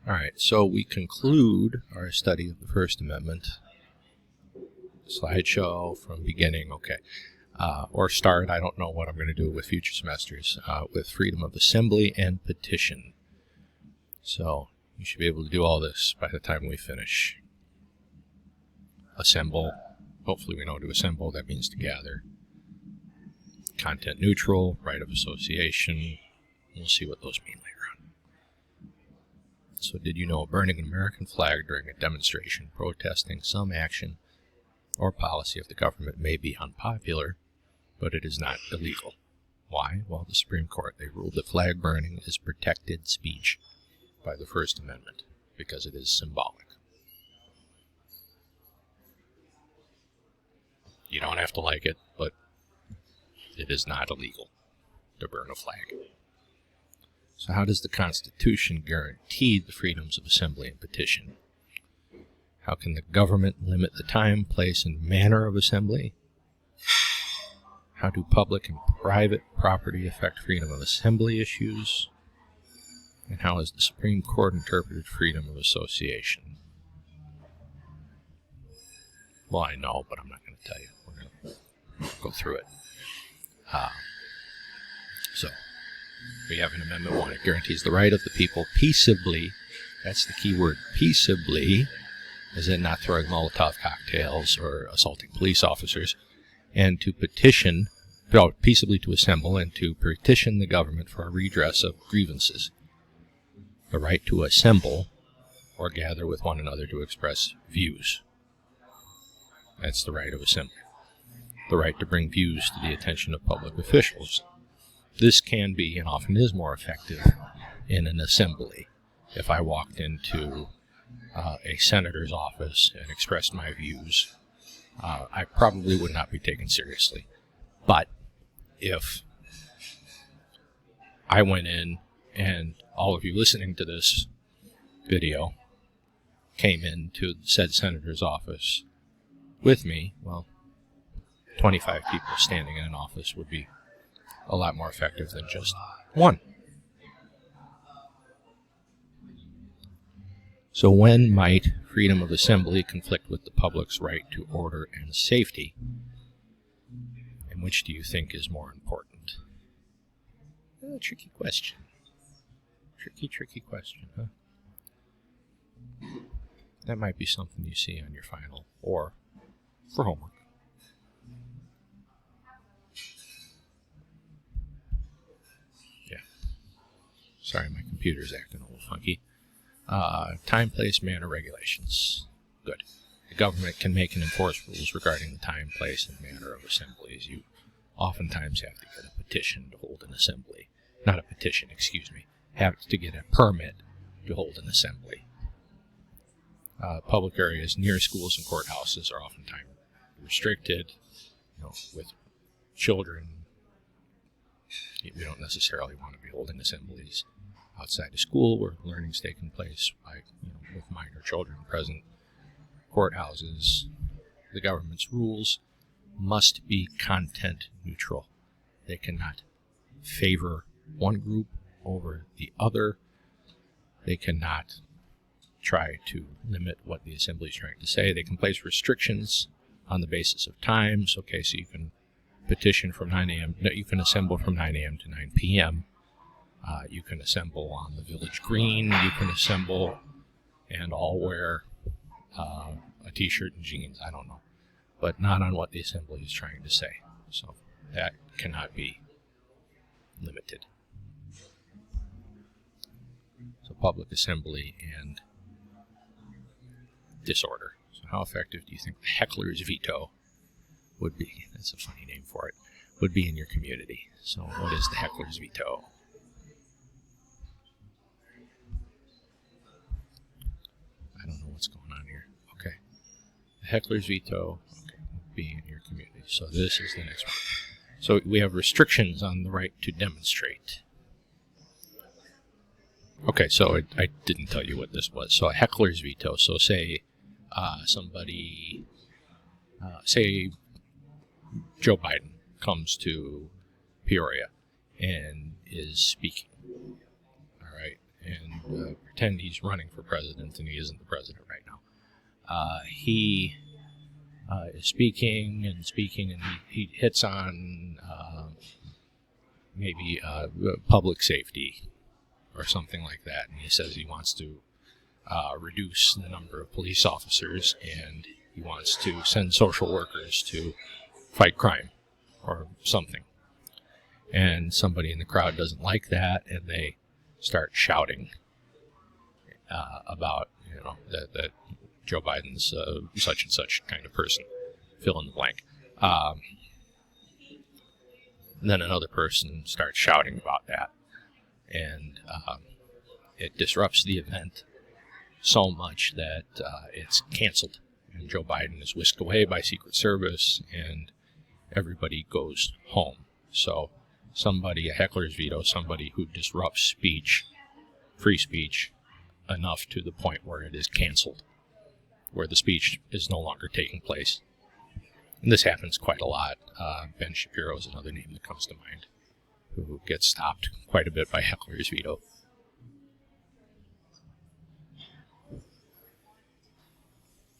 All right, so we conclude our study of the First Amendment. Slideshow from beginning, okay. Or start, I don't know what I'm going to do with future semesters, with freedom of assembly and petition. So you should be able to do all this by the time we finish. Assemble. Hopefully we know to assemble, that means to gather. Content neutral, right of association. We'll see what those mean later on. So did you know burning an American flag during a demonstration protesting some action or policy of the government may be unpopular, but it is not illegal? Why? Well, the Supreme Court, they ruled that flag burning is protected speech by the First Amendment because it is symbolic. You don't have to like it, but it is not illegal to burn a flag. So how does the Constitution guarantee the freedoms of assembly and petition? How can the government limit the time, place, and manner of assembly? How do public and private property affect freedom of assembly issues? And how has the Supreme Court interpreted freedom of association? Well, I know, but I'm not going to tell you. We're going to go through it. So, we have in Amendment 1, it guarantees the right of the people peaceably, that's the key word, peaceably, as in not throwing Molotov cocktails or assaulting police officers, and to petition, peaceably to assemble and to petition the government for a redress of grievances. The right to assemble or gather with one another to express views. That's the right of assembly. The right to bring views to the attention of public officials. This can be, and often is, more effective in an assembly. If I walked into a senator's office and expressed my views, I probably would not be taken seriously. But if I went in and all of you listening to this video came into said senator's office with me, well, 25 people standing in an office would be a lot more effective than just one. So when might freedom of assembly conflict with the public's right to order and safety? And which do you think is more important? A tricky question. Tricky question, huh? That might be something you see on your final or for homework. Yeah. Sorry, my computer's acting a little funky. Time, place, manner, regulations. Good. The government can make and enforce rules regarding the time, place, and manner of assemblies. You oftentimes have to get a petition to hold an assembly. Not a petition, excuse me. Have to get a permit to hold an assembly. Public areas near schools and courthouses are oftentimes restricted. With children, we don't necessarily want to be holding assemblies outside of school where learning's taking place with minor children present. Courthouses, the government's rules must be content neutral. They cannot favor one group over the other. They cannot try to limit what the assembly is trying to say. They can place restrictions on the basis of times. Okay, so you can petition from 9 a.m. You can assemble from 9 a.m. to 9 p.m. You can assemble on the village green. You can assemble and all wear a t-shirt and jeans. I don't know. But not on what the assembly is trying to say. So that cannot be limited. So public assembly and disorder. So how effective do you think the heckler's veto would be? That's a funny name for it. Would be in your community. So what is the heckler's veto? I don't know what's going on here. Okay. The heckler's veto would be in your community. So this is the next one. So we have restrictions on the right to demonstrate. Okay, so I didn't tell you what this was. So a heckler's veto. So say somebody, say Joe Biden comes to Peoria and is speaking. All right, and pretend he's running for president, and he isn't the president right now. He is speaking, and he hits on maybe public safety or something like that, and he says he wants to reduce the number of police officers, and he wants to send social workers to fight crime or something. And somebody in the crowd doesn't like that, and they start shouting about, that Joe Biden's such and such kind of person, fill in the blank. Then another person starts shouting about that, and it disrupts the event so much that it's canceled, and Joe Biden is whisked away by Secret Service, and everybody goes home. So somebody, a heckler's veto, somebody who disrupts speech, free speech, enough to the point where it is canceled, where the speech is no longer taking place. And this happens quite a lot. Ben Shapiro is another name that comes to mind, who gets stopped quite a bit by heckler's veto.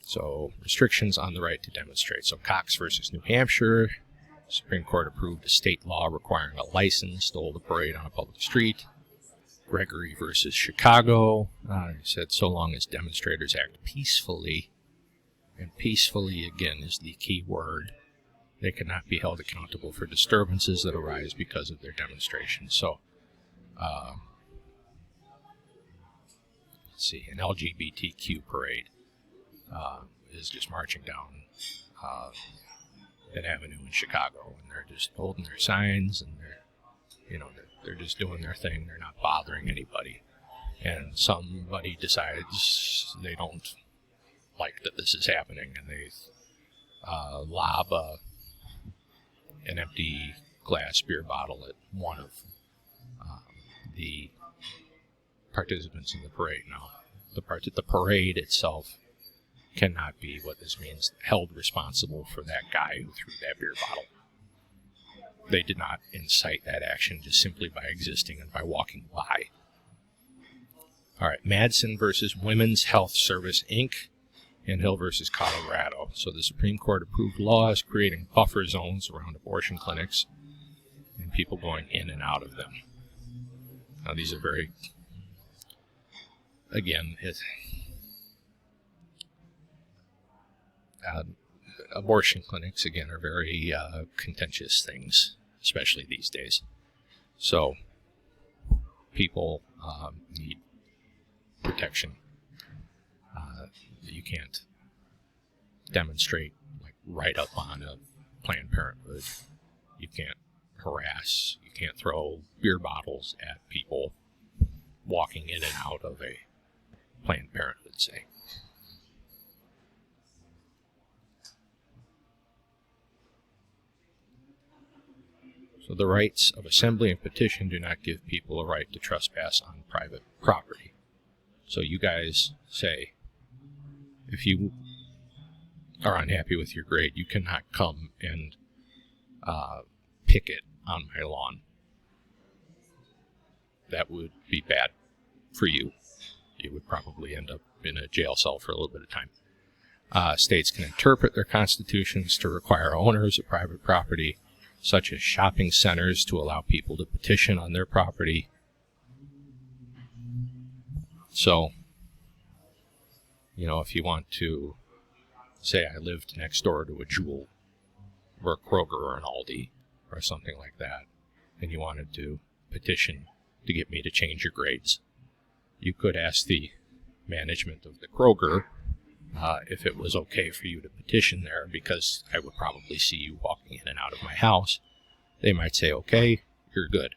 So, restrictions on the right to demonstrate. So, Cox versus New Hampshire. Supreme Court approved a state law requiring a license to hold a parade on a public street. Gregory versus Chicago. Said so long as demonstrators act peacefully, and peacefully, again, is the key word, they cannot be held accountable for disturbances that arise because of their demonstrations. So, let's see, an LGBTQ parade is just marching down an avenue in Chicago, and they're just holding their signs, and they're just doing their thing. They're not bothering anybody. And somebody decides they don't like that this is happening, and they lob an empty glass beer bottle at one of the participants in the parade. Now, the parade itself cannot be, what this means, held responsible for that guy who threw that beer bottle. They did not incite that action just simply by existing and by walking by. All right, Madsen versus Women's Health Service, Inc., and Hill versus Colorado. So the Supreme Court approved laws creating buffer zones around abortion clinics and people going in and out of them. Now, these are very, again, abortion clinics, again, are very contentious things, especially these days. So people need protection. You can't demonstrate like right up on a Planned Parenthood. You can't harass. You can't throw beer bottles at people walking in and out of a Planned Parenthood, say. So the rights of assembly and petition do not give people a right to trespass on private property. So you guys say, if you are unhappy with your grade, you cannot come and picket on my lawn. That would be bad for you. You would probably end up in a jail cell for a little bit of time. States can interpret their constitutions to require owners of private property, such as shopping centers, to allow people to petition on their property. So, if you want to say I lived next door to a Jewel or a Kroger or an Aldi or something like that, and you wanted to petition to get me to change your grades, you could ask the management of the Kroger if it was okay for you to petition there, because I would probably see you walking in and out of my house. They might say, okay, you're good.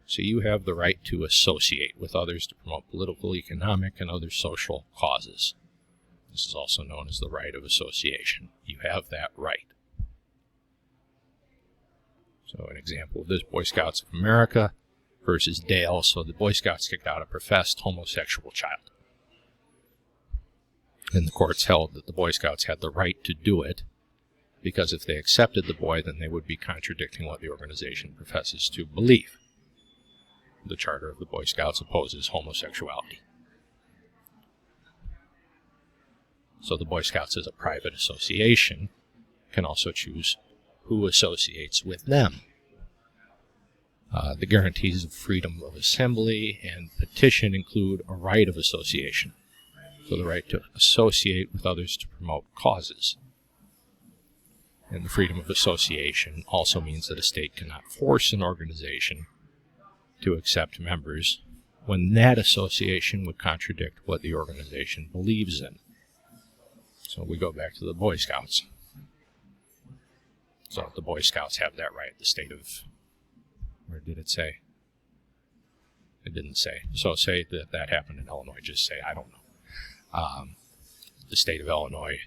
So you have the right to associate with others to promote political, economic, and other social causes. This is also known as the right of association. You have that right. So an example of this, Boy Scouts of America versus Dale. So the Boy Scouts kicked out a professed homosexual child. And the courts held that the Boy Scouts had the right to do it because if they accepted the boy, then they would be contradicting what the organization professes to believe. The Charter of the Boy Scouts opposes homosexuality. So the Boy Scouts, as a private association, can also choose who associates with them. The guarantees of freedom of assembly and petition include a right of association, so the right to associate with others to promote causes. And the freedom of association also means that a state cannot force an organization to accept members when that association would contradict what the organization believes in. So we go back to the Boy Scouts. So the Boy Scouts have that right. The state of, where did it say? It didn't say. So say that happened in Illinois. Just say, I don't know. The state of Illinois,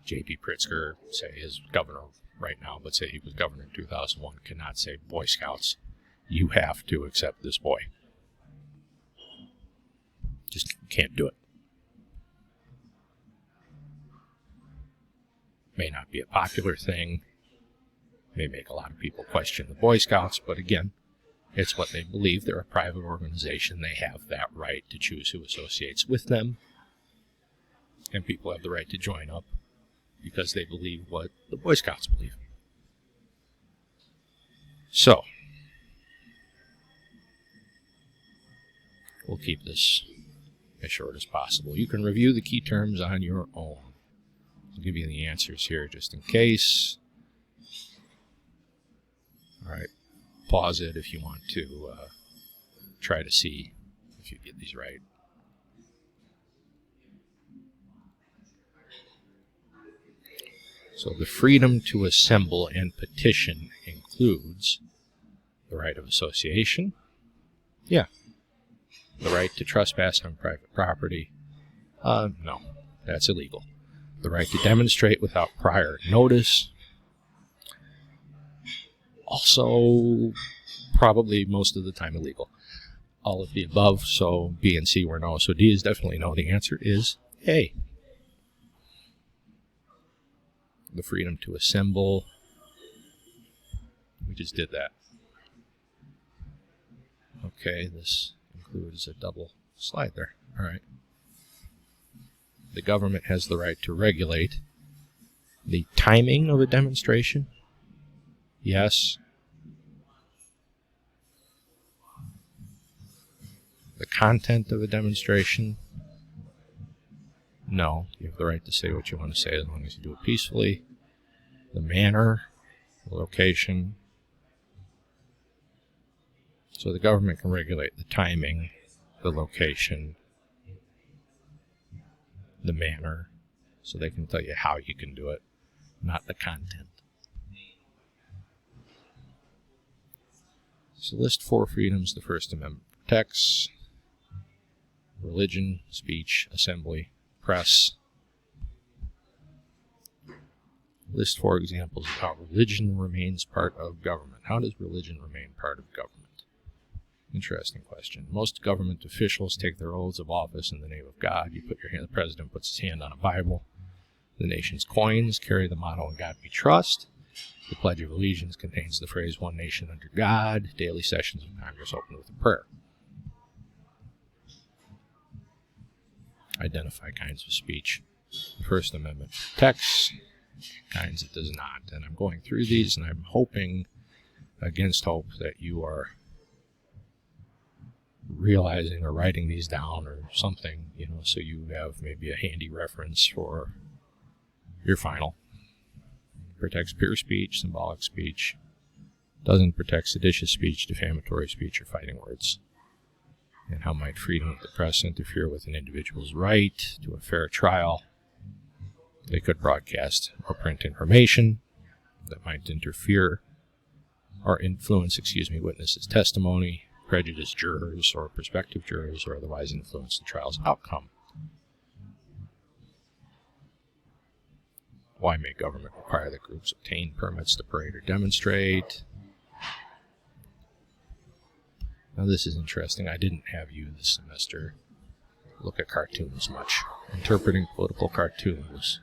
J.P. Pritzker, say his governor right now, but say he was governor in 2001, cannot say, Boy Scouts, you have to accept this boy. Just can't do it. May not be a popular thing. May make a lot of people question the Boy Scouts, but again, it's what they believe. They're a private organization. They have that right to choose who associates with them. And people have the right to join up because they believe what the Boy Scouts believe. So, we'll keep this as short as possible. You can review the key terms on your own. I'll give you the answers here just in case. All right, pause it if you want to try to see if you get these right. So the freedom to assemble and petition includes the right of association. Yeah. The right to trespass on private property. No, that's illegal. The right to demonstrate without prior notice. Also, probably most of the time illegal. All of the above, so B and C were no. So D is definitely no. The answer is A. The freedom to assemble. We just did that. Okay, this includes a double slide there. All right. The government has the right to regulate the timing of a demonstration. Yes. The content of a demonstration. No. You have the right to say what you want to say as long as you do it peacefully. The manner, the location. So the government can regulate the timing, the location, the manner, so they can tell you how you can do it, not the content. So list 4 freedoms the First Amendment protects: religion, speech, assembly, press. List 4 examples of how religion remains part of government. How does religion remain part of government? Interesting question. Most government officials take their oaths of office in the name of God. The president puts his hand on a Bible. The nation's coins carry the motto, "In God We Trust." The Pledge of Allegiance contains the phrase, "One nation under God." Daily sessions of Congress open with a prayer. Identify kinds of speech the First Amendment protects, kinds it does not. And I'm going through these, and I'm hoping, against hope, that you are realizing or writing these down or something, so you have maybe a handy reference for your final. Protects pure speech, symbolic speech. Doesn't protect seditious speech, defamatory speech, or fighting words. And how might freedom of the press interfere with an individual's right to a fair trial? They could broadcast or print information that might interfere or influence, witnesses' testimony, prejudice jurors or prospective jurors, or otherwise influence the trial's outcome. Why may government require that groups obtain permits to parade or demonstrate? Now this is interesting. I didn't have you this semester look at cartoons much. Interpreting political cartoons.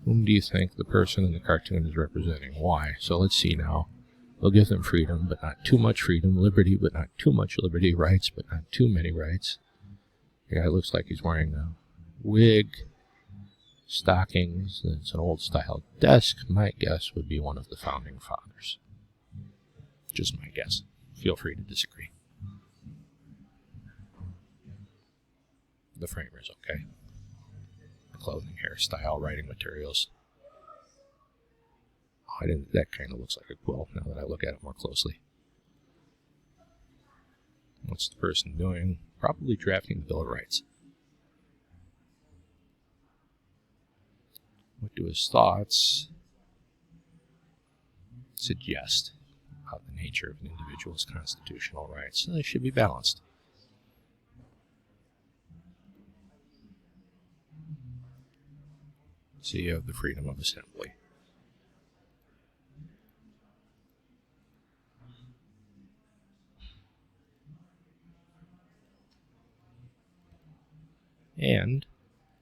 Whom do you think the person in the cartoon is representing? Why? So let's see now. We'll give them freedom, but not too much freedom. Liberty, but not too much liberty. Rights, but not too many rights. The guy looks like he's wearing a wig, stockings. It's an old-style desk. My guess would be one of the founding fathers. Just my guess. Feel free to disagree. The framer is okay. The clothing, hairstyle, writing materials. That kind of looks like a quill now that I look at it more closely. What's the person doing? Probably drafting the Bill of Rights. What do his thoughts suggest about the nature of an individual's constitutional rights? They should be balanced. So you have the freedom of assembly. And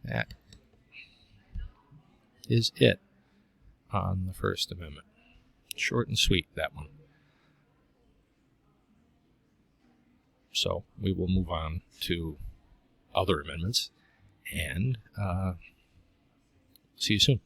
that is it on the First Amendment. Short and sweet, that one. So we will move on to other amendments and see you soon.